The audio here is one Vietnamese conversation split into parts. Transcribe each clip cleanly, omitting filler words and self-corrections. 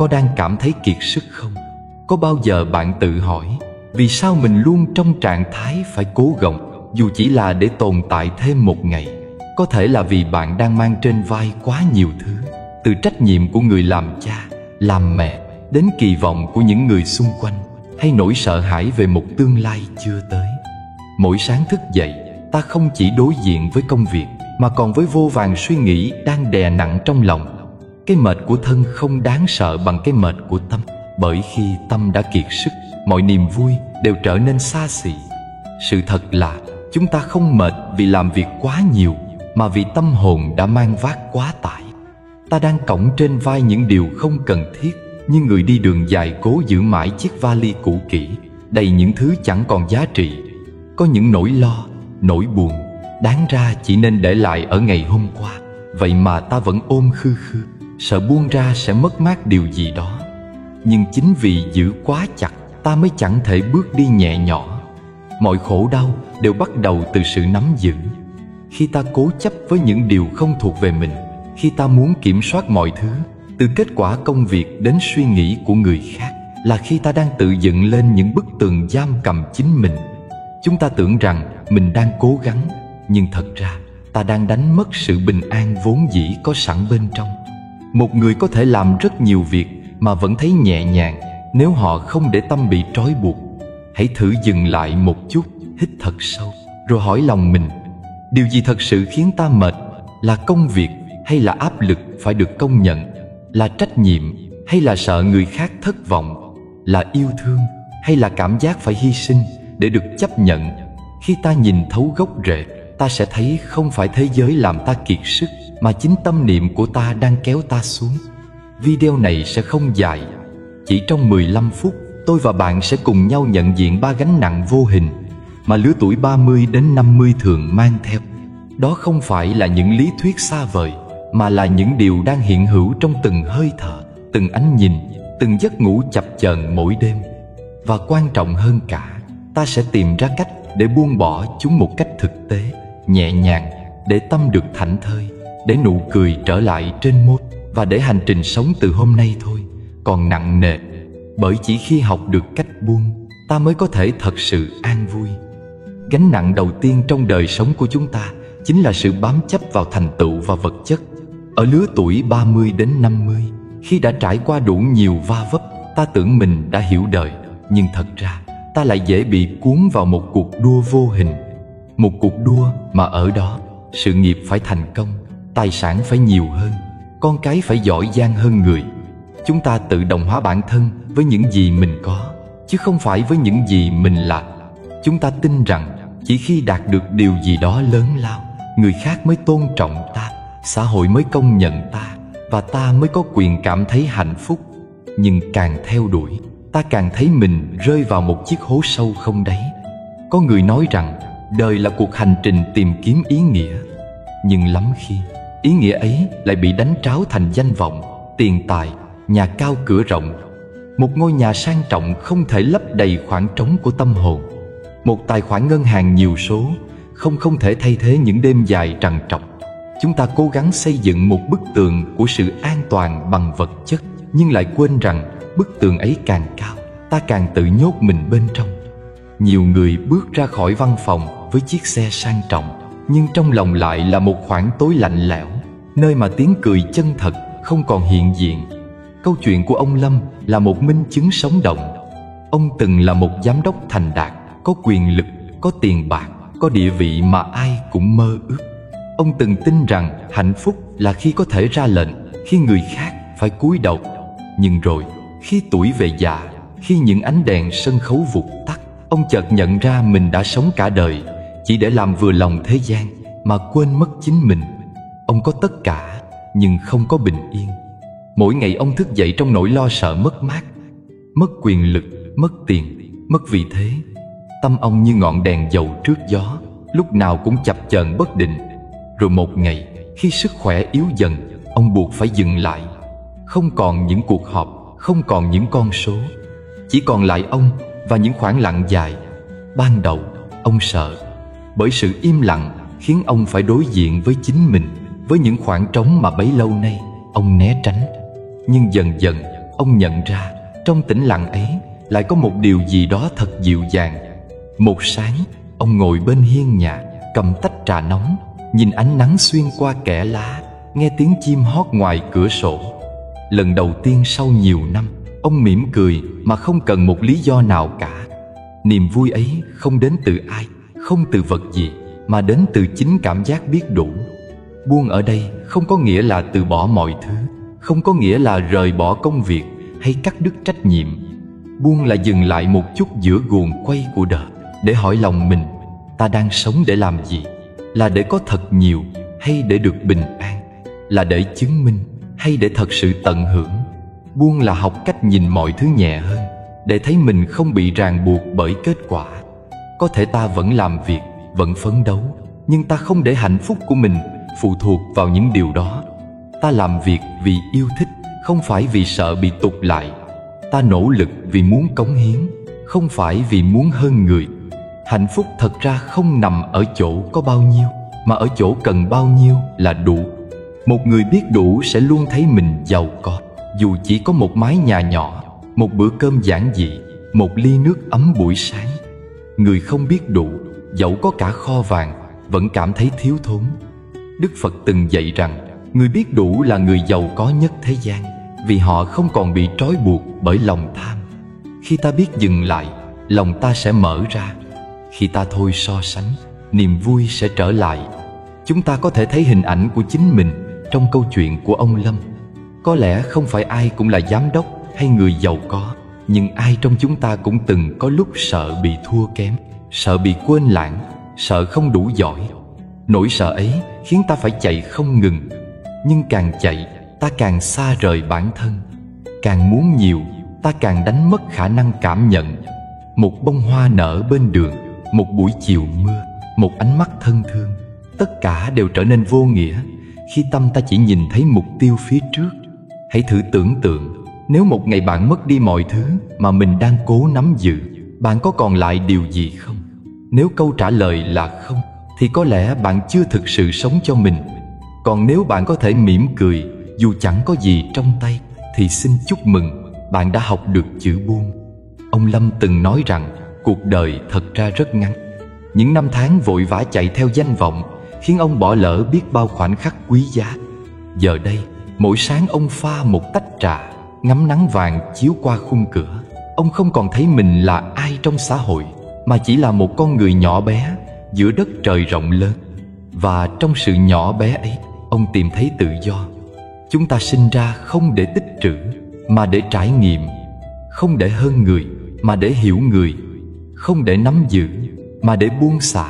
có đang cảm thấy kiệt sức không? Có bao giờ bạn tự hỏi vì sao mình luôn trong trạng thái phải cố gồng, dù chỉ là để tồn tại thêm một ngày? Có thể là vì bạn đang mang trên vai quá nhiều thứ, từ trách nhiệm của người làm cha, làm mẹ, đến kỳ vọng của những người xung quanh, hay nỗi sợ hãi về một tương lai chưa tới. Mỗi sáng thức dậy, ta không chỉ đối diện với công việc, mà còn với vô vàn suy nghĩ đang đè nặng trong lòng. Cái mệt của thân không đáng sợ bằng cái mệt của tâm, bởi khi tâm đã kiệt sức, mọi niềm vui đều trở nên xa xỉ. Sự thật là chúng ta không mệt vì làm việc quá nhiều, mà vì tâm hồn đã mang vác quá tải. Ta đang cõng trên vai những điều không cần thiết, như người đi đường dài cố giữ mãi chiếc vali cũ kỹ, đầy những thứ chẳng còn giá trị. Có những nỗi lo, nỗi buồn đáng ra chỉ nên để lại ở ngày hôm qua, vậy mà ta vẫn ôm khư khư, sợ buông ra sẽ mất mát điều gì đó. Nhưng chính vì giữ quá chặt, ta mới chẳng thể bước đi nhẹ nhõm. Mọi khổ đau đều bắt đầu từ sự nắm giữ. Khi ta cố chấp với những điều không thuộc về mình, khi ta muốn kiểm soát mọi thứ, từ kết quả công việc đến suy nghĩ của người khác, là khi ta đang tự dựng lên những bức tường giam cầm chính mình. Chúng ta tưởng rằng mình đang cố gắng, nhưng thật ra ta đang đánh mất sự bình an vốn dĩ có sẵn bên trong. Một người có thể làm rất nhiều việc mà vẫn thấy nhẹ nhàng nếu họ không để tâm bị trói buộc. Hãy thử dừng lại một chút, hít thật sâu, rồi hỏi lòng mình, điều gì thật sự khiến ta mệt? Là công việc hay là áp lực phải được công nhận? Là trách nhiệm hay là sợ người khác thất vọng? Là yêu thương hay là cảm giác phải hy sinh để được chấp nhận? Khi ta nhìn thấu gốc rễ, ta sẽ thấy không phải thế giới làm ta kiệt sức, mà chính tâm niệm của ta đang kéo ta xuống. Video này sẽ không dài. Chỉ trong 15 phút, tôi và bạn sẽ cùng nhau nhận diện 3 gánh nặng vô hình mà lứa tuổi 30 đến 50 thường mang theo. Đó không phải là những lý thuyết xa vời, mà là những điều đang hiện hữu trong từng hơi thở, từng ánh nhìn, từng giấc ngủ chập chờn mỗi đêm. Và quan trọng hơn cả, ta sẽ tìm ra cách để buông bỏ chúng một cách thực tế, nhẹ nhàng, để tâm được thảnh thơi, để nụ cười trở lại trên môi, và để hành trình sống từ hôm nay thôi còn nặng nề. Bởi chỉ khi học được cách buông, ta mới có thể thật sự an vui. Gánh nặng đầu tiên trong đời sống của chúng ta chính là sự bám chấp vào thành tựu và vật chất. Ở lứa tuổi 30 đến 50, khi đã trải qua đủ nhiều va vấp, ta tưởng mình đã hiểu đời, nhưng thật ra ta lại dễ bị cuốn vào một cuộc đua vô hình. Một cuộc đua mà ở đó, sự nghiệp phải thành công, tài sản phải nhiều hơn, con cái phải giỏi giang hơn người. Chúng ta tự đồng hóa bản thân với những gì mình có, chứ không phải với những gì mình là. Chúng ta tin rằng chỉ khi đạt được điều gì đó lớn lao, người khác mới tôn trọng ta, xã hội mới công nhận ta, và ta mới có quyền cảm thấy hạnh phúc. Nhưng càng theo đuổi, ta càng thấy mình rơi vào một chiếc hố sâu không đáy. Có người nói rằng đời là cuộc hành trình tìm kiếm ý nghĩa, nhưng lắm khi ý nghĩa ấy lại bị đánh tráo thành danh vọng, tiền tài, nhà cao cửa rộng. Một ngôi nhà sang trọng không thể lấp đầy khoảng trống của tâm hồn. Một tài khoản ngân hàng nhiều số không thể thay thế những đêm dài trằn trọc. Chúng ta cố gắng xây dựng một bức tường của sự an toàn bằng vật chất, nhưng lại quên rằng bức tường ấy càng cao, ta càng tự nhốt mình bên trong. Nhiều người bước ra khỏi văn phòng với chiếc xe sang trọng, nhưng trong lòng lại là một khoảng tối lạnh lẽo, nơi mà tiếng cười chân thật không còn hiện diện. Câu chuyện của ông Lâm là một minh chứng sống động. Ông từng là một giám đốc thành đạt, có quyền lực, có tiền bạc, có địa vị mà ai cũng mơ ước. Ông từng tin rằng hạnh phúc là khi có thể ra lệnh, khi người khác phải cúi đầu. Nhưng rồi, khi tuổi về già, khi những ánh đèn sân khấu vụt tắt, ông chợt nhận ra mình đã sống cả đời chỉ để làm vừa lòng thế gian, mà quên mất chính mình. Ông có tất cả, nhưng không có bình yên. Mỗi ngày ông thức dậy trong nỗi lo sợ mất mát, mất quyền lực, mất tiền, mất vị thế. Tâm ông như ngọn đèn dầu trước gió, lúc nào cũng chập chờn bất định. Rồi một ngày, khi sức khỏe yếu dần, ông buộc phải dừng lại. Không còn những cuộc họp, không còn những con số, chỉ còn lại ông và những khoảng lặng dài. Ban đầu, ông sợ, bởi sự im lặng khiến ông phải đối diện với chính mình, với những khoảng trống mà bấy lâu nay ông né tránh. Nhưng dần dần, ông nhận ra trong tĩnh lặng ấy lại có một điều gì đó thật dịu dàng. Một sáng, ông ngồi bên hiên nhà, cầm tách trà nóng, nhìn ánh nắng xuyên qua kẽ lá, nghe tiếng chim hót ngoài cửa sổ. Lần đầu tiên sau nhiều năm, ông mỉm cười mà không cần một lý do nào cả. Niềm vui ấy không đến từ ai, không từ vật gì, mà đến từ chính cảm giác biết đủ. Buông ở đây không có nghĩa là từ bỏ mọi thứ, không có nghĩa là rời bỏ công việc hay cắt đứt trách nhiệm. Buông là dừng lại một chút giữa guồng quay của đời, để hỏi lòng mình, ta đang sống để làm gì? Là để có thật nhiều hay để được bình an? Là để chứng minh hay để thật sự tận hưởng? Buông là học cách nhìn mọi thứ nhẹ hơn, để thấy mình không bị ràng buộc bởi kết quả. Có thể ta vẫn làm việc, vẫn phấn đấu, nhưng ta không để hạnh phúc của mình phụ thuộc vào những điều đó. Ta làm việc vì yêu thích, không phải vì sợ bị tụt lại. Ta nỗ lực vì muốn cống hiến, không phải vì muốn hơn người. Hạnh phúc thật ra không nằm ở chỗ có bao nhiêu, mà ở chỗ cần bao nhiêu là đủ. Một người biết đủ sẽ luôn thấy mình giàu có, dù chỉ có một mái nhà nhỏ, một bữa cơm giản dị, một ly nước ấm buổi sáng. Người không biết đủ, dẫu có cả kho vàng, vẫn cảm thấy thiếu thốn. Đức Phật từng dạy rằng, người biết đủ là người giàu có nhất thế gian, vì họ không còn bị trói buộc bởi lòng tham. Khi ta biết dừng lại, lòng ta sẽ mở ra. Khi ta thôi so sánh, niềm vui sẽ trở lại. Chúng ta có thể thấy hình ảnh của chính mình trong câu chuyện của ông Lâm. Có lẽ không phải ai cũng là giám đốc hay người giàu có, nhưng ai trong chúng ta cũng từng có lúc sợ bị thua kém, sợ bị quên lãng, sợ không đủ giỏi. Nỗi sợ ấy khiến ta phải chạy không ngừng. Nhưng càng chạy, ta càng xa rời bản thân. Càng muốn nhiều, ta càng đánh mất khả năng cảm nhận. Một bông hoa nở bên đường, một buổi chiều mưa, một ánh mắt thân thương, tất cả đều trở nên vô nghĩa khi tâm ta chỉ nhìn thấy mục tiêu phía trước. Hãy thử tưởng tượng, nếu một ngày bạn mất đi mọi thứ mà mình đang cố nắm giữ, bạn có còn lại điều gì không? Nếu câu trả lời là không, thì có lẽ bạn chưa thực sự sống cho mình. Còn nếu bạn có thể mỉm cười dù chẳng có gì trong tay, thì xin chúc mừng, bạn đã học được chữ buông. Ông Lâm từng nói rằng cuộc đời thật ra rất ngắn. Những năm tháng vội vã chạy theo danh vọng khiến ông bỏ lỡ biết bao khoảnh khắc quý giá. Giờ đây, mỗi sáng ông pha một tách trà, ngắm nắng vàng chiếu qua khung cửa. Ông không còn thấy mình là ai trong xã hội, mà chỉ là một con người nhỏ bé giữa đất trời rộng lớn. Và trong sự nhỏ bé ấy, ông tìm thấy tự do. Chúng ta sinh ra không để tích trữ, mà để trải nghiệm. Không để hơn người, mà để hiểu người. Không để nắm giữ, mà để buông xả.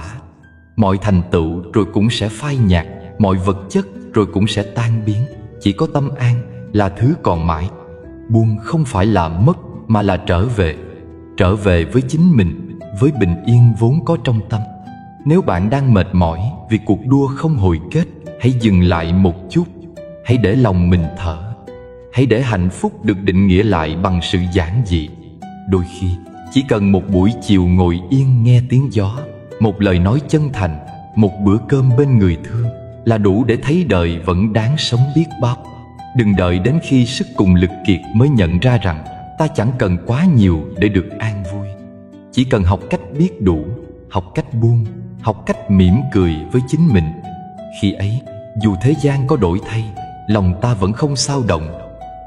Mọi thành tựu rồi cũng sẽ phai nhạt, mọi vật chất rồi cũng sẽ tan biến. Chỉ có tâm an là thứ còn mãi. Buông không phải là mất, mà là trở về. Trở về với chính mình, với bình yên vốn có trong tâm. Nếu bạn đang mệt mỏi vì cuộc đua không hồi kết, hãy dừng lại một chút. Hãy để lòng mình thở. Hãy để hạnh phúc được định nghĩa lại bằng sự giản dị. Đôi khi chỉ cần một buổi chiều ngồi yên nghe tiếng gió, một lời nói chân thành, một bữa cơm bên người thương là đủ để thấy đời vẫn đáng sống biết bao. Đừng đợi đến khi sức cùng lực kiệt mới nhận ra rằng ta chẳng cần quá nhiều để được an vui. Chỉ cần học cách biết đủ, học cách buông, học cách mỉm cười với chính mình. Khi ấy, dù thế gian có đổi thay, lòng ta vẫn không xao động.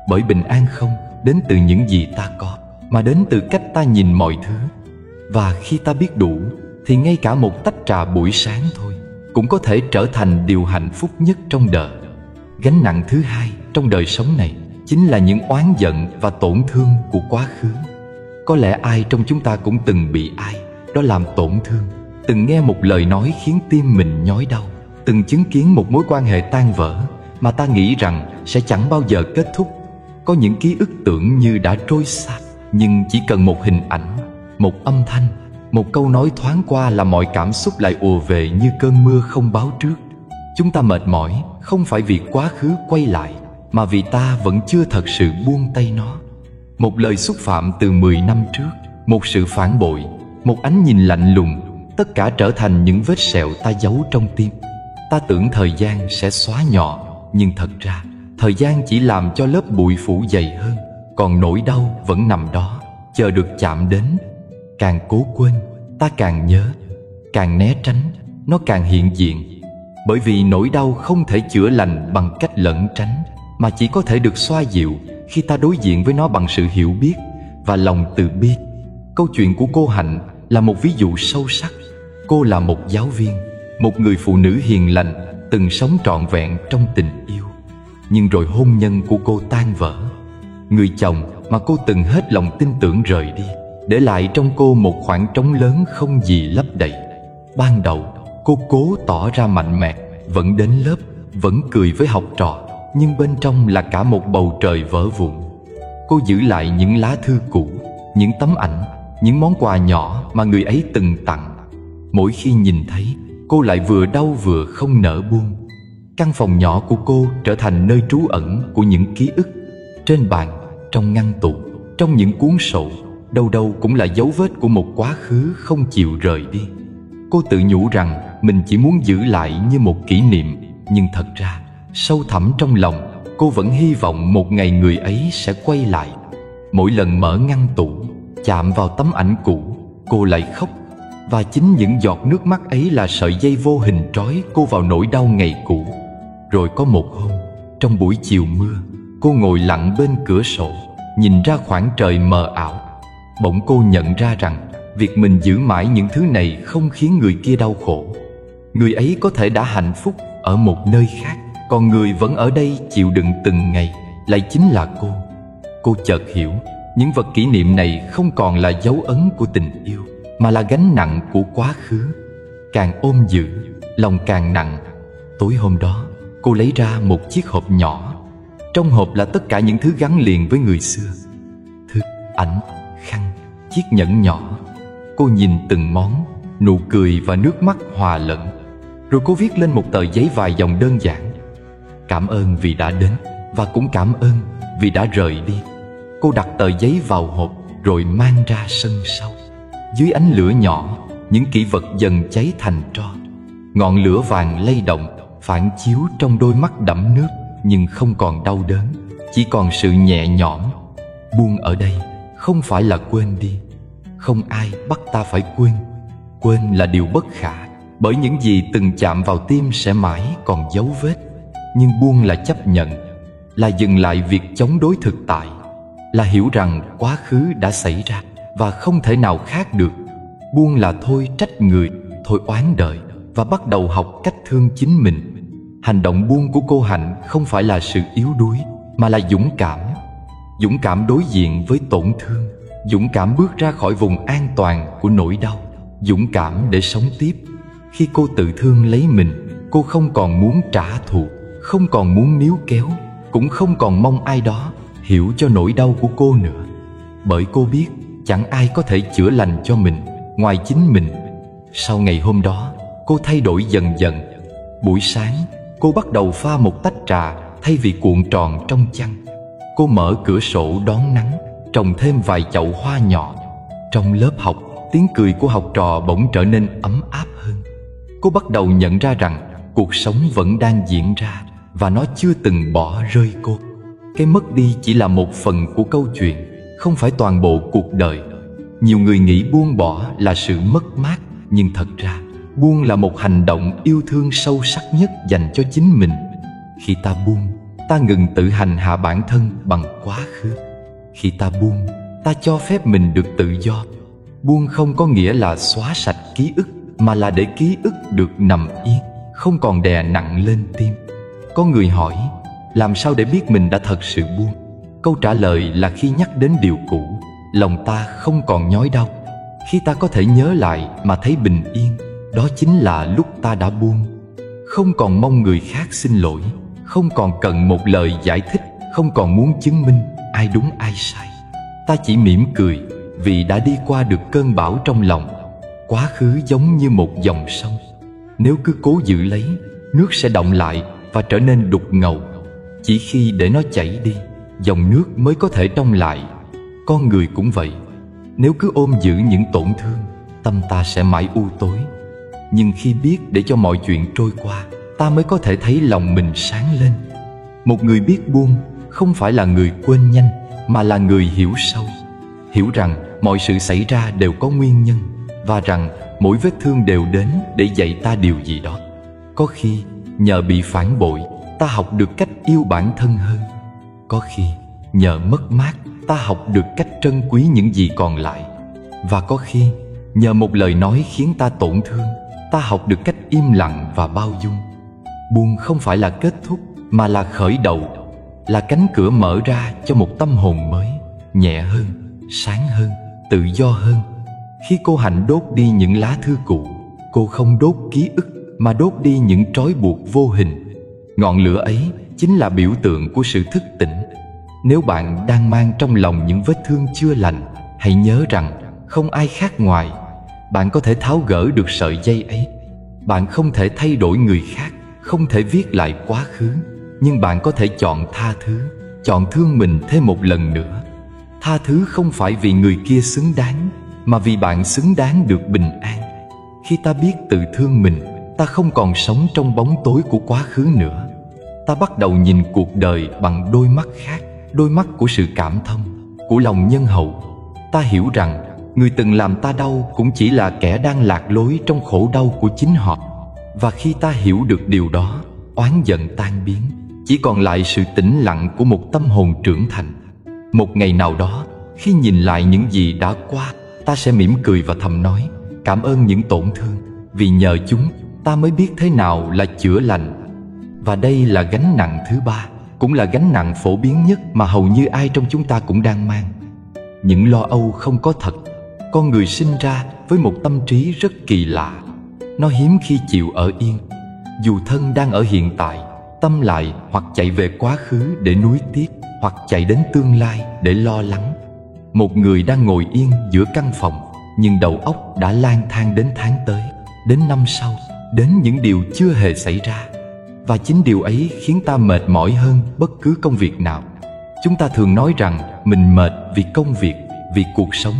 Bởi bình an không đến từ những gì ta có, mà đến từ cách ta nhìn mọi thứ. Và khi ta biết đủ, thì ngay cả một tách trà buổi sáng thôi cũng có thể trở thành điều hạnh phúc nhất trong đời. Gánh nặng thứ hai trong đời sống này chính là những oán giận và tổn thương của quá khứ. Có lẽ ai trong chúng ta cũng từng bị ai đó làm tổn thương, từng nghe một lời nói khiến tim mình nhói đau, từng chứng kiến một mối quan hệ tan vỡ mà ta nghĩ rằng sẽ chẳng bao giờ kết thúc. Có những ký ức tưởng như đã trôi xa, nhưng chỉ cần một hình ảnh, một âm thanh, một câu nói thoáng qua là mọi cảm xúc lại ùa về như cơn mưa không báo trước. Chúng ta mệt mỏi không phải vì quá khứ quay lại, mà vì ta vẫn chưa thật sự buông tay nó. Một lời xúc phạm từ 10 năm trước, một sự phản bội, một ánh nhìn lạnh lùng, tất cả trở thành những vết sẹo ta giấu trong tim. Ta tưởng thời gian sẽ xóa nhỏ, nhưng thật ra thời gian chỉ làm cho lớp bụi phủ dày hơn. còn nỗi đau vẫn nằm đó, chờ được chạm đến. Càng cố quên, ta càng nhớ, càng né tránh, nó càng hiện diện. Bởi vì nỗi đau không thể chữa lành bằng cách lẩn tránh, mà chỉ có thể được xoa dịu khi ta đối diện với nó bằng sự hiểu biết và lòng từ bi. Câu chuyện của cô Hạnh là một ví dụ sâu sắc. Cô là một giáo viên, một người phụ nữ hiền lành, từng sống trọn vẹn trong tình yêu. Nhưng rồi hôn nhân của cô tan vỡ. Người chồng mà cô từng hết lòng tin tưởng rời đi, để lại trong cô một khoảng trống lớn không gì lấp đầy. Ban đầu cô cố tỏ ra mạnh mẽ, vẫn đến lớp, vẫn cười với học trò, nhưng bên trong là cả một bầu trời vỡ vụn. Cô giữ lại những lá thư cũ, những tấm ảnh, những món quà nhỏ mà người ấy từng tặng. Mỗi khi nhìn thấy, cô lại vừa đau vừa không nỡ buông. Căn phòng nhỏ của cô trở thành nơi trú ẩn của những ký ức. Trên bàn, trong ngăn tủ, trong những cuốn sổ, đâu đâu cũng là dấu vết của một quá khứ không chịu rời đi. Cô tự nhủ rằng mình chỉ muốn giữ lại như một kỷ niệm, nhưng thật ra sâu thẳm trong lòng, cô vẫn hy vọng một ngày người ấy sẽ quay lại. Mỗi lần mở ngăn tủ, chạm vào tấm ảnh cũ, cô lại khóc. Và chính những giọt nước mắt ấy là sợi dây vô hình trói cô vào nỗi đau ngày cũ. Rồi có một hôm, trong buổi chiều mưa, cô ngồi lặng bên cửa sổ, nhìn ra khoảng trời mờ ảo. Bỗng cô nhận ra rằng việc mình giữ mãi những thứ này không khiến người kia đau khổ. Người ấy có thể đã hạnh phúc ở một nơi khác, còn người vẫn ở đây chịu đựng từng ngày lại chính là cô. Cô chợt hiểu, những vật kỷ niệm này không còn là dấu ấn của tình yêu, mà là gánh nặng của quá khứ. Càng ôm giữ, lòng càng nặng. Tối hôm đó, cô lấy ra một chiếc hộp nhỏ. Trong hộp là tất cả những thứ gắn liền với người xưa: thức, ảnh, khăn, chiếc nhẫn nhỏ. Cô nhìn từng món, nụ cười và nước mắt hòa lẫn. Rồi cô viết lên một tờ giấy vài dòng đơn giản: cảm ơn vì đã đến, và cũng cảm ơn vì đã rời đi. Cô đặt tờ giấy vào hộp rồi mang ra sân sau. Dưới ánh lửa nhỏ, những kỷ vật dần cháy thành tro. Ngọn lửa vàng lay động, phản chiếu trong đôi mắt đẫm nước, nhưng không còn đau đớn, chỉ còn sự nhẹ nhõm. Buông ở đây không phải là quên đi. Không ai bắt ta phải quên. Quên là điều bất khả, bởi những gì từng chạm vào tim sẽ mãi còn dấu vết. Nhưng buông là chấp nhận, là dừng lại việc chống đối thực tại, là hiểu rằng quá khứ đã xảy ra và không thể nào khác được. Buông là thôi trách người, thôi oán đời, và bắt đầu học cách thương chính mình. Hành động buông của cô Hạnh không phải là sự yếu đuối, mà là dũng cảm. Dũng cảm đối diện với tổn thương, dũng cảm bước ra khỏi vùng an toàn của nỗi đau, dũng cảm để sống tiếp. Khi cô tự thương lấy mình, cô không còn muốn trả thù, không còn muốn níu kéo, cũng không còn mong ai đó hiểu cho nỗi đau của cô nữa. Bởi cô biết chẳng ai có thể chữa lành cho mình ngoài chính mình. Sau ngày hôm đó, cô thay đổi dần dần. Buổi sáng, cô bắt đầu pha một tách trà thay vì cuộn tròn trong chăn. Cô mở cửa sổ đón nắng, trồng thêm vài chậu hoa nhỏ. Trong lớp học, tiếng cười của học trò bỗng trở nên ấm áp hơn. Cô bắt đầu nhận ra rằng cuộc sống vẫn đang diễn ra, và nó chưa từng bỏ rơi cô. Cái mất đi chỉ là một phần của câu chuyện, không phải toàn bộ cuộc đời. Nhiều người nghĩ buông bỏ là sự mất mát, nhưng thật ra buông là một hành động yêu thương sâu sắc nhất dành cho chính mình. Khi ta buông, ta ngừng tự hành hạ bản thân bằng quá khứ. Khi ta buông, ta cho phép mình được tự do. Buông không có nghĩa là xóa sạch ký ức, mà là để ký ức được nằm yên, không còn đè nặng lên tim. Có người hỏi, làm sao để biết mình đã thật sự buông? Câu trả lời là khi nhắc đến điều cũ, lòng ta không còn nhói đau. Khi ta có thể nhớ lại mà thấy bình yên, đó chính là lúc ta đã buông. Không còn mong người khác xin lỗi, không còn cần một lời giải thích, không còn muốn chứng minh ai đúng ai sai. Ta chỉ mỉm cười vì đã đi qua được cơn bão trong lòng. Quá khứ giống như một dòng sông, nếu cứ cố giữ lấy, nước sẽ đọng lại và trở nên đục ngầu. Chỉ khi để nó chảy đi, dòng nước mới có thể trong lại. Con người cũng vậy, nếu cứ ôm giữ những tổn thương, tâm ta sẽ mãi u tối. Nhưng khi biết để cho mọi chuyện trôi qua, ta mới có thể thấy lòng mình sáng lên. Một người biết buông không phải là người quên nhanh, mà là người hiểu sâu. Hiểu rằng mọi sự xảy ra đều có nguyên nhân, và rằng mỗi vết thương đều đến để dạy ta điều gì đó. Có khi nhờ bị phản bội, ta học được cách yêu bản thân hơn. Có khi nhờ mất mát, ta học được cách trân quý những gì còn lại. Và có khi nhờ một lời nói khiến ta tổn thương, ta học được cách im lặng và bao dung. Buồn không phải là kết thúc, mà là khởi đầu, là cánh cửa mở ra cho một tâm hồn mới, nhẹ hơn, sáng hơn, tự do hơn. Khi cô Hạnh đốt đi những lá thư cũ, cô không đốt ký ức mà đốt đi những trói buộc vô hình. Ngọn lửa ấy chính là biểu tượng của sự thức tỉnh. Nếu bạn đang mang trong lòng những vết thương chưa lành, hãy nhớ rằng không ai khác ngoài. Bạn có thể tháo gỡ được sợi dây ấy. Bạn không thể thay đổi người khác, không thể viết lại quá khứ, nhưng bạn có thể chọn tha thứ, chọn thương mình thêm một lần nữa. Tha thứ không phải vì người kia xứng đáng, mà vì bạn xứng đáng được bình an. Khi ta biết tự thương mình, ta không còn sống trong bóng tối của quá khứ nữa. Ta bắt đầu nhìn cuộc đời bằng đôi mắt khác, đôi mắt của sự cảm thông, của lòng nhân hậu. Ta hiểu rằng người từng làm ta đau cũng chỉ là kẻ đang lạc lối trong khổ đau của chính họ. Và khi ta hiểu được điều đó, oán giận tan biến, chỉ còn lại sự tĩnh lặng của một tâm hồn trưởng thành. Một ngày nào đó, khi nhìn lại những gì đã qua, ta sẽ mỉm cười và thầm nói: cảm ơn những tổn thương, vì nhờ chúng ta mới biết thế nào là chữa lành. Và đây là gánh nặng thứ ba, cũng là gánh nặng phổ biến nhất mà hầu như ai trong chúng ta cũng đang mang. Những lo âu không có thật. Con người sinh ra với một tâm trí rất kỳ lạ. Nó hiếm khi chịu ở yên. Dù thân đang ở hiện tại, tâm lại hoặc chạy về quá khứ để nuối tiếc, hoặc chạy đến tương lai để lo lắng. Một người đang ngồi yên giữa căn phòng, nhưng đầu óc đã lang thang đến tháng tới, đến năm sau, đến những điều chưa hề xảy ra. Và chính điều ấy khiến ta mệt mỏi hơn bất cứ công việc nào. Chúng ta thường nói rằng mình mệt vì công việc, vì cuộc sống,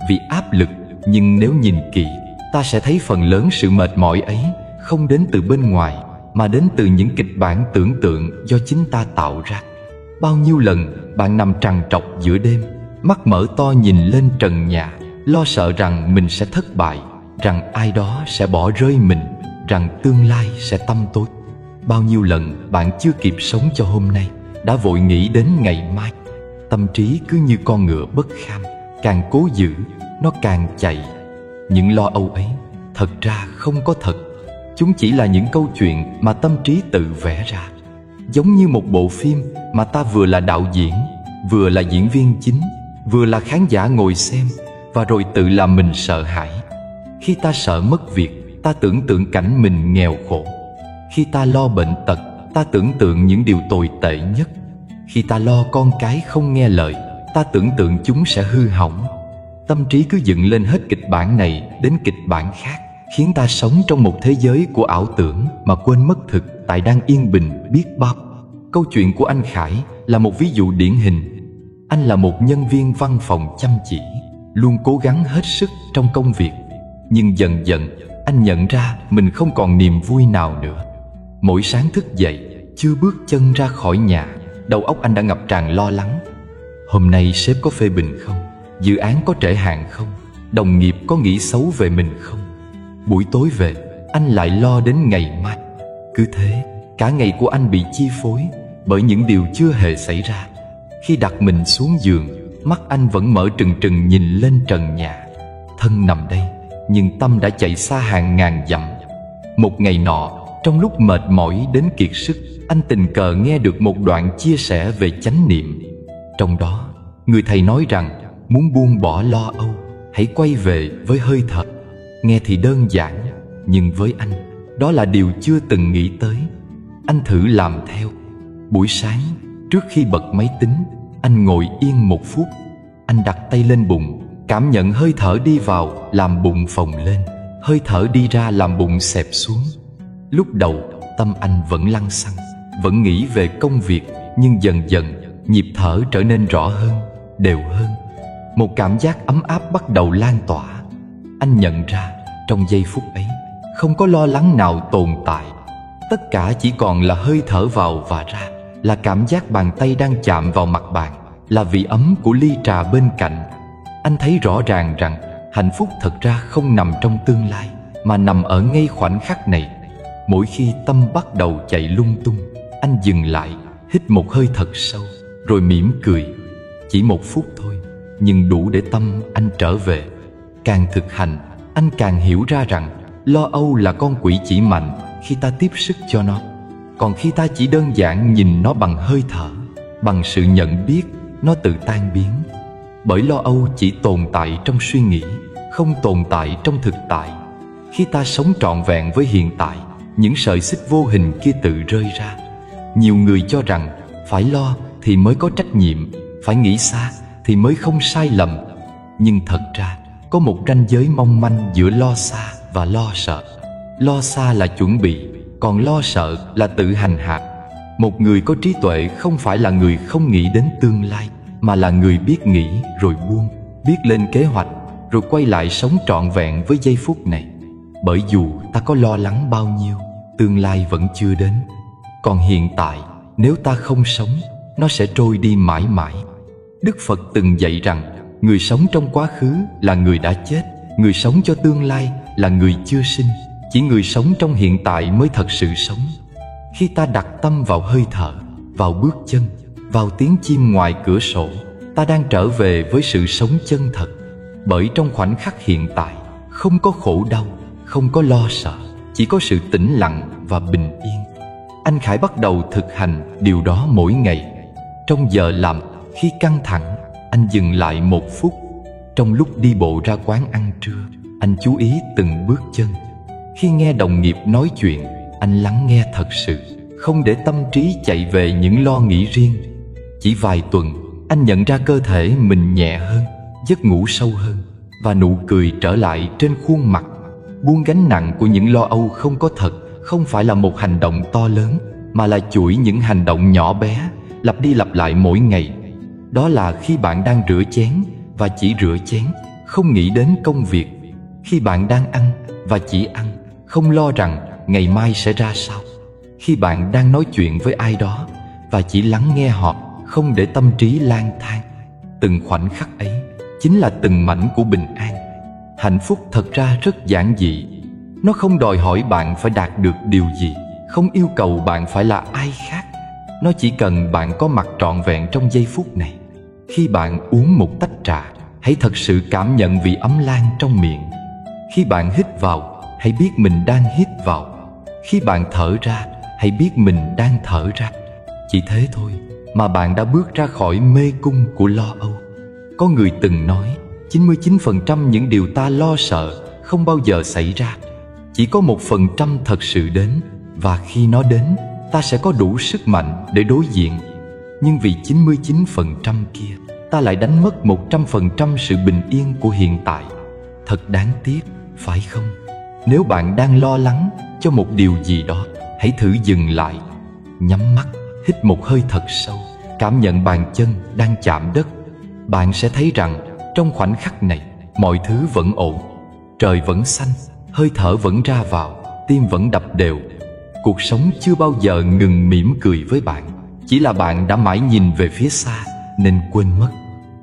vì áp lực. Nhưng nếu nhìn kỹ, ta sẽ thấy phần lớn sự mệt mỏi ấy không đến từ bên ngoài, mà đến từ những kịch bản tưởng tượng do chính ta tạo ra. Bao nhiêu lần bạn nằm trằn trọc giữa đêm, mắt mở to nhìn lên trần nhà, lo sợ rằng mình sẽ thất bại, rằng ai đó sẽ bỏ rơi mình, rằng tương lai sẽ tăm tối. Bao nhiêu lần bạn chưa kịp sống cho hôm nay, đã vội nghĩ đến ngày mai. Tâm trí cứ như con ngựa bất kham, càng cố giữ, nó càng chạy. Những lo âu ấy thật ra không có thật. Chúng chỉ là những câu chuyện mà tâm trí tự vẽ ra. Giống như một bộ phim mà ta vừa là đạo diễn, vừa là diễn viên chính, vừa là khán giả ngồi xem, và rồi tự làm mình sợ hãi. Khi ta sợ mất việc, ta tưởng tượng cảnh mình nghèo khổ. Khi ta lo bệnh tật, ta tưởng tượng những điều tồi tệ nhất. Khi ta lo con cái không nghe lời, ta tưởng tượng chúng sẽ hư hỏng. Tâm trí cứ dựng lên hết kịch bản này đến kịch bản khác, khiến ta sống trong một thế giới của ảo tưởng mà quên mất thực tại đang yên bình biết bao. Câu chuyện của anh Khải là một ví dụ điển hình. Anh là một nhân viên văn phòng chăm chỉ, luôn cố gắng hết sức trong công việc. Nhưng dần dần anh nhận ra mình không còn niềm vui nào nữa. Mỗi sáng thức dậy, chưa bước chân ra khỏi nhà, đầu óc anh đã ngập tràn lo lắng. Hôm nay sếp có phê bình không? Dự án có trễ hạn không? Đồng nghiệp có nghĩ xấu về mình không? Buổi tối về, anh lại lo đến ngày mai. Cứ thế, cả ngày của anh bị chi phối bởi những điều chưa hề xảy ra. Khi đặt mình xuống giường, mắt anh vẫn mở trừng trừng nhìn lên trần nhà. Thân nằm đây, nhưng tâm đã chạy xa hàng ngàn dặm. Một ngày nọ, trong lúc mệt mỏi đến kiệt sức, anh tình cờ nghe được một đoạn chia sẻ về chánh niệm. Trong đó, người thầy nói rằng muốn buông bỏ lo âu, hãy quay về với hơi thở. Nghe thì đơn giản, nhưng với anh, đó là điều chưa từng nghĩ tới. Anh thử làm theo. Buổi sáng, trước khi bật máy tính, anh ngồi yên 1 phút. Anh đặt tay lên bụng, cảm nhận hơi thở đi vào làm bụng phồng lên, hơi thở đi ra làm bụng xẹp xuống. Lúc đầu, tâm anh vẫn lăng xăng, vẫn nghĩ về công việc. Nhưng dần dần, nhịp thở trở nên rõ hơn, đều hơn. Một cảm giác ấm áp bắt đầu lan tỏa. Anh nhận ra, trong giây phút ấy, không có lo lắng nào tồn tại. Tất cả chỉ còn là hơi thở vào và ra, là cảm giác bàn tay đang chạm vào mặt bàn, là vị ấm của ly trà bên cạnh. Anh thấy rõ ràng rằng hạnh phúc thật ra không nằm trong tương lai, mà nằm ở ngay khoảnh khắc này. Mỗi khi tâm bắt đầu chạy lung tung, anh dừng lại, hít một hơi thật sâu, rồi mỉm cười. Chỉ 1 phút thôi, nhưng đủ để tâm anh trở về. Càng thực hành, anh càng hiểu ra rằng lo âu là con quỷ chỉ mạnh khi ta tiếp sức cho nó. Còn khi ta chỉ đơn giản nhìn nó bằng hơi thở, bằng sự nhận biết, nó tự tan biến. Bởi lo âu chỉ tồn tại trong suy nghĩ, không tồn tại trong thực tại. Khi ta sống trọn vẹn với hiện tại, những sợi xích vô hình kia tự rơi ra. Nhiều người cho rằng phải lo thì mới có trách nhiệm, phải nghĩ xa thì mới không sai lầm. Nhưng thật ra có một ranh giới mong manh giữa lo xa và lo sợ. Lo xa là chuẩn bị, còn lo sợ là tự hành hạ. Một người có trí tuệ không phải là người không nghĩ đến tương lai, mà là người biết nghĩ rồi buông, biết lên kế hoạch rồi quay lại sống trọn vẹn với giây phút này. Bởi dù ta có lo lắng bao nhiêu, tương lai vẫn chưa đến. Còn hiện tại, nếu ta không sống, nó sẽ trôi đi mãi mãi. Đức Phật từng dạy rằng người sống trong quá khứ là người đã chết, người sống cho tương lai là người chưa sinh. Chỉ người sống trong hiện tại mới thật sự sống. Khi ta đặt tâm vào hơi thở, vào bước chân, vào tiếng chim ngoài cửa sổ, ta đang trở về với sự sống chân thật. Bởi trong khoảnh khắc hiện tại, không có khổ đau, không có lo sợ, chỉ có sự tĩnh lặng và bình yên. Anh Khải bắt đầu thực hành điều đó mỗi ngày. Trong giờ làm, khi căng thẳng, anh dừng lại 1 phút. Trong lúc đi bộ ra quán ăn trưa, anh chú ý từng bước chân. Khi nghe đồng nghiệp nói chuyện, anh lắng nghe thật sự, không để tâm trí chạy về những lo nghĩ riêng. Chỉ vài tuần, anh nhận ra cơ thể mình nhẹ hơn, giấc ngủ sâu hơn, và nụ cười trở lại trên khuôn mặt. Buông gánh nặng của những lo âu không có thật không phải là một hành động to lớn, mà là chuỗi những hành động nhỏ bé, lặp đi lặp lại mỗi ngày. Đó là khi bạn đang rửa chén và chỉ rửa chén, không nghĩ đến công việc. Khi bạn đang ăn và chỉ ăn, không lo rằng ngày mai sẽ ra sao. Khi bạn đang nói chuyện với ai đó và chỉ lắng nghe họ, không để tâm trí lang thang. Từng khoảnh khắc ấy chính là từng mảnh của bình an. Hạnh phúc thật ra rất giản dị. Nó không đòi hỏi bạn phải đạt được điều gì, không yêu cầu bạn phải là ai khác. Nó chỉ cần bạn có mặt trọn vẹn trong giây phút này. Khi bạn uống một tách trà, hãy thật sự cảm nhận vị ấm lan trong miệng. Khi bạn hít vào, hãy biết mình đang hít vào. Khi bạn thở ra, hãy biết mình đang thở ra. Chỉ thế thôi mà bạn đã bước ra khỏi mê cung của lo âu. Có người từng nói 99% những điều ta lo sợ không bao giờ xảy ra. Chỉ có 1% thật sự đến, và khi nó đến, ta sẽ có đủ sức mạnh để đối diện. Nhưng vì 99% kia, ta lại đánh mất 100% sự bình yên của hiện tại. Thật đáng tiếc, phải không? Nếu bạn đang lo lắng cho một điều gì đó, hãy thử dừng lại, nhắm mắt, hít một hơi thật sâu, cảm nhận bàn chân đang chạm đất. Bạn sẽ thấy rằng trong khoảnh khắc này, mọi thứ vẫn ổn. Trời vẫn xanh, hơi thở vẫn ra vào, tim vẫn đập đều. Cuộc sống chưa bao giờ ngừng mỉm cười với bạn. Chỉ là bạn đã mãi nhìn về phía xa nên quên mất.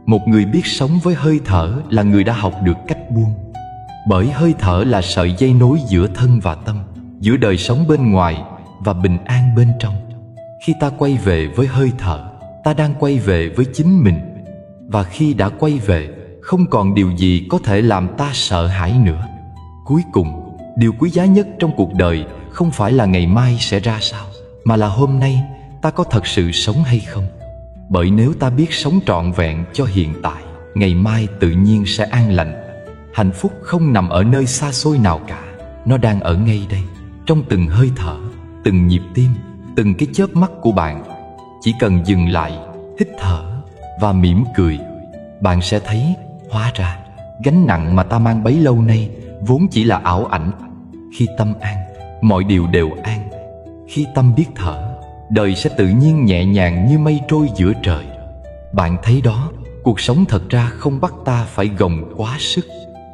Một người biết sống với hơi thở là người đã học được cách buông. Bởi hơi thở là sợi dây nối giữa thân và tâm, giữa đời sống bên ngoài và bình an bên trong. Khi ta quay về với hơi thở, ta đang quay về với chính mình. Và khi đã quay về, không còn điều gì có thể làm ta sợ hãi nữa. Cuối cùng, điều quý giá nhất trong cuộc đời không phải là ngày mai sẽ ra sao, mà là hôm nay ta có thật sự sống hay không. Bởi nếu ta biết sống trọn vẹn cho hiện tại, ngày mai tự nhiên sẽ an lành. Hạnh phúc không nằm ở nơi xa xôi nào cả. Nó đang ở ngay đây, trong từng hơi thở, từng nhịp tim, từng cái chớp mắt của bạn. Chỉ cần dừng lại, hít thở và mỉm cười, bạn sẽ thấy hóa ra gánh nặng mà ta mang bấy lâu nay vốn chỉ là ảo ảnh. Khi tâm an, mọi điều đều an. Khi tâm biết thở, đời sẽ tự nhiên nhẹ nhàng như mây trôi giữa trời. Bạn thấy đó, cuộc sống thật ra không bắt ta phải gồng quá sức.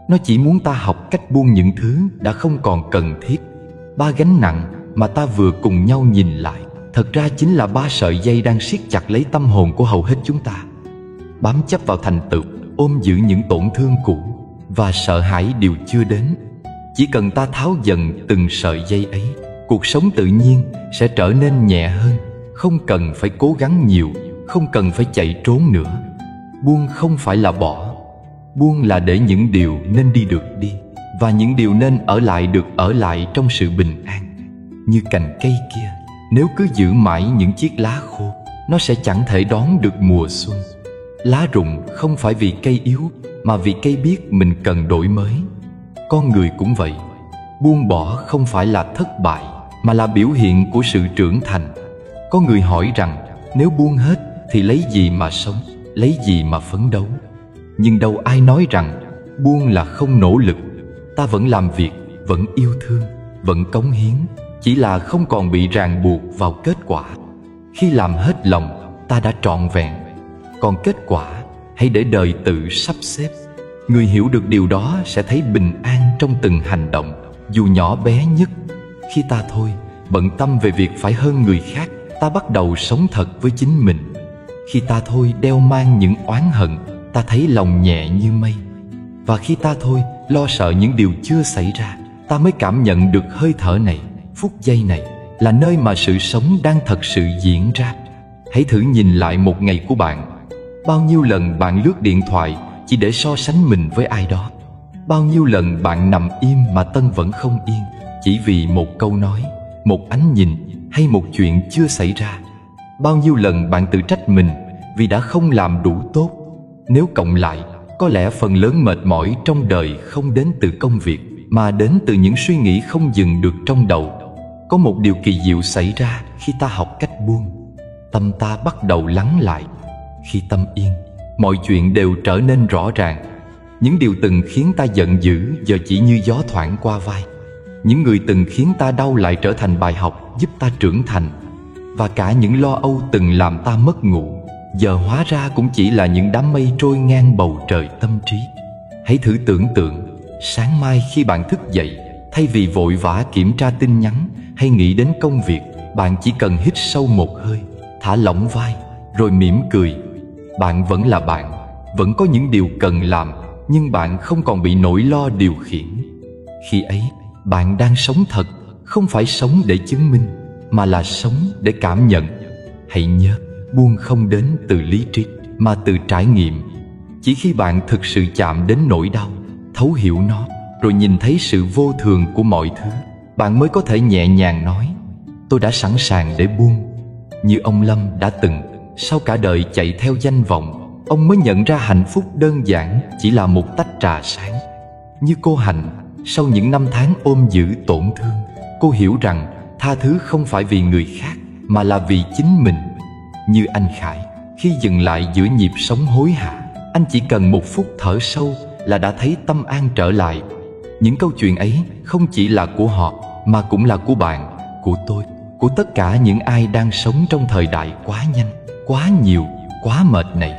Nó chỉ muốn ta học cách buông những thứ đã không còn cần thiết. 3 gánh nặng mà ta vừa cùng nhau nhìn lại, thật ra chính là 3 sợi dây đang siết chặt lấy tâm hồn của hầu hết chúng ta. bám chấp vào thành tựu, ôm giữ những tổn thương cũ, và sợ hãi điều chưa đến. Chỉ cần ta tháo dần từng sợi dây ấy, cuộc sống tự nhiên sẽ trở nên nhẹ hơn. Không cần phải cố gắng nhiều, không cần phải chạy trốn nữa. Buông không phải là bỏ. Buông là để những điều nên đi được đi, và những điều nên ở lại được ở lại trong sự bình an. Như cành cây kia, nếu cứ giữ mãi những chiếc lá khô, nó sẽ chẳng thể đón được mùa xuân. Lá rụng không phải vì cây yếu, mà vì cây biết mình cần đổi mới. Con người cũng vậy. Buông bỏ không phải là thất bại, mà là biểu hiện của sự trưởng thành. Có người hỏi rằng, nếu buông hết thì lấy gì mà sống, lấy gì mà phấn đấu? Nhưng đâu ai nói rằng buông là không nỗ lực. Ta vẫn làm việc, vẫn yêu thương, vẫn cống hiến, chỉ là không còn bị ràng buộc vào kết quả. Khi làm hết lòng, ta đã trọn vẹn. Còn kết quả, hãy để đời tự sắp xếp. Người hiểu được điều đó sẽ thấy bình an trong từng hành động, dù nhỏ bé nhất. Khi ta thôi bận tâm về việc phải hơn người khác, ta bắt đầu sống thật với chính mình. Khi ta thôi đeo mang những oán hận, ta thấy lòng nhẹ như mây. Và khi ta thôi lo sợ những điều chưa xảy ra, ta mới cảm nhận được hơi thở này, phút giây này là nơi mà sự sống đang thật sự diễn ra. Hãy thử nhìn lại một ngày của bạn. Bao nhiêu lần bạn lướt điện thoại chỉ để so sánh mình với ai đó? Bao nhiêu lần bạn nằm im mà tâm vẫn không yên, chỉ vì một câu nói, một ánh nhìn hay một chuyện chưa xảy ra? Bao nhiêu lần bạn tự trách mình vì đã không làm đủ tốt? Nếu cộng lại, có lẽ phần lớn mệt mỏi trong đời không đến từ công việc, mà đến từ những suy nghĩ không dừng được trong đầu. Có một điều kỳ diệu xảy ra khi ta học cách buông. Tâm ta bắt đầu lắng lại. Khi tâm yên, mọi chuyện đều trở nên rõ ràng. Những điều từng khiến ta giận dữ giờ chỉ như gió thoảng qua vai. Những người từng khiến ta đau lại trở thành bài học giúp ta trưởng thành. Và cả những lo âu từng làm ta mất ngủ, giờ hóa ra cũng chỉ là những đám mây trôi ngang bầu trời tâm trí. Hãy thử tưởng tượng, sáng mai khi bạn thức dậy, thay vì vội vã kiểm tra tin nhắn hay nghĩ đến công việc, bạn chỉ cần hít sâu một hơi, thả lỏng vai, rồi mỉm cười. Bạn vẫn là bạn, vẫn có những điều cần làm, nhưng bạn không còn bị nỗi lo điều khiển. Khi ấy, bạn đang sống thật, không phải sống để chứng minh, mà là sống để cảm nhận. Hãy nhớ, buông không đến từ lý trí, mà từ trải nghiệm. Chỉ khi bạn thực sự chạm đến nỗi đau, thấu hiểu nó, rồi nhìn thấy sự vô thường của mọi thứ, bạn mới có thể nhẹ nhàng nói, tôi đã sẵn sàng để buông. Như ông Lâm đã từng, sau cả đời chạy theo danh vọng, ông mới nhận ra hạnh phúc đơn giản chỉ là một tách trà sáng. Như cô Hạnh, sau những năm tháng ôm giữ tổn thương, cô hiểu rằng tha thứ không phải vì người khác, mà là vì chính mình. Như anh Khải, khi dừng lại giữa nhịp sống hối hả, anh chỉ cần một phút thở sâu là đã thấy tâm an trở lại. Những câu chuyện ấy không chỉ là của họ, mà cũng là của bạn, của tôi, của tất cả những ai đang sống trong thời đại quá nhanh, quá nhiều, quá mệt này.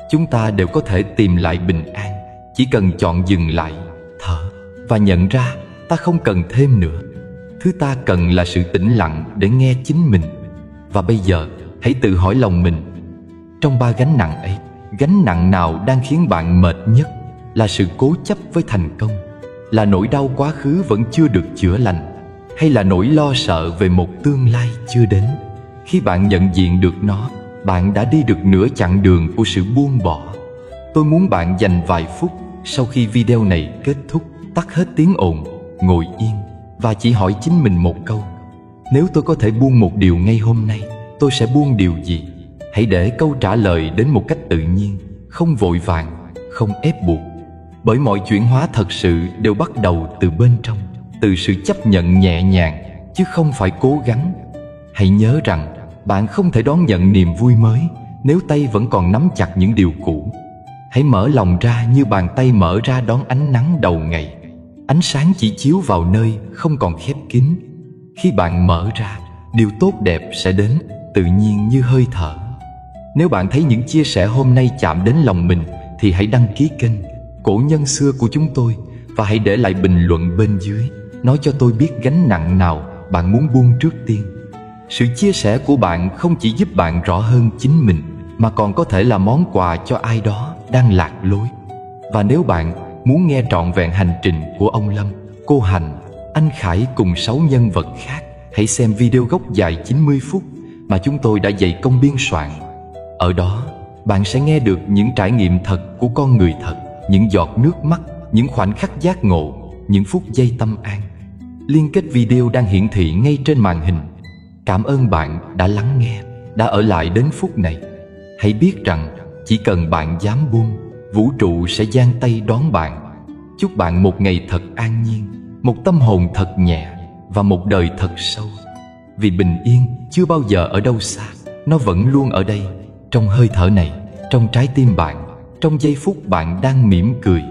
Chúng ta đều có thể tìm lại bình an, chỉ cần chọn dừng lại, thở và nhận ra ta không cần thêm nữa. Thứ ta cần là sự tĩnh lặng để nghe chính mình. Và bây giờ, hãy tự hỏi lòng mình, trong ba gánh nặng ấy, gánh nặng nào đang khiến bạn mệt nhất? Là sự cố chấp với thành công, là nỗi đau quá khứ vẫn chưa được chữa lành, hay là nỗi lo sợ về một tương lai chưa đến? Khi bạn nhận diện được nó, bạn đã đi được nửa chặng đường của sự buông bỏ. Tôi muốn bạn dành vài phút sau khi video này kết thúc, tắt hết tiếng ồn, ngồi yên và chỉ hỏi chính mình một câu: nếu tôi có thể buông một điều ngay hôm nay, tôi sẽ buông điều gì? Hãy để câu trả lời đến một cách tự nhiên, không vội vàng, không ép buộc. Bởi mọi chuyển hóa thật sự đều bắt đầu từ bên trong, từ sự chấp nhận nhẹ nhàng, chứ không phải cố gắng. Hãy nhớ rằng bạn không thể đón nhận niềm vui mới nếu tay vẫn còn nắm chặt những điều cũ. Hãy mở lòng ra như bàn tay mở ra đón ánh nắng đầu ngày. Ánh sáng chỉ chiếu vào nơi không còn khép kín. Khi bạn mở ra, điều tốt đẹp sẽ đến tự nhiên như hơi thở. Nếu bạn thấy những chia sẻ hôm nay chạm đến lòng mình thì hãy đăng ký kênh Cổ Nhân Xưa của chúng tôi và hãy để lại bình luận bên dưới, nói cho tôi biết gánh nặng nào bạn muốn buông trước tiên. Sự chia sẻ của bạn không chỉ giúp bạn rõ hơn chính mình, mà còn có thể là món quà cho ai đó đang lạc lối. Và nếu bạn muốn nghe trọn vẹn hành trình của ông Lâm, cô Hành, anh Khải cùng 6 nhân vật khác, hãy xem video gốc dài 90 phút mà chúng tôi đã dày công biên soạn. Ở đó, bạn sẽ nghe được những trải nghiệm thật của con người thật, những giọt nước mắt, những khoảnh khắc giác ngộ, những phút giây tâm an. Liên kết video đang hiển thị ngay trên màn hình. Cảm ơn bạn đã lắng nghe, đã ở lại đến phút này. Hãy biết rằng chỉ cần bạn dám buông, vũ trụ sẽ giang tay đón bạn. Chúc bạn một ngày thật an nhiên, một tâm hồn thật nhẹ và một đời thật sâu. Vì bình yên chưa bao giờ ở đâu xa, nó vẫn luôn ở đây, trong hơi thở này, trong trái tim bạn, trong giây phút bạn đang mỉm cười.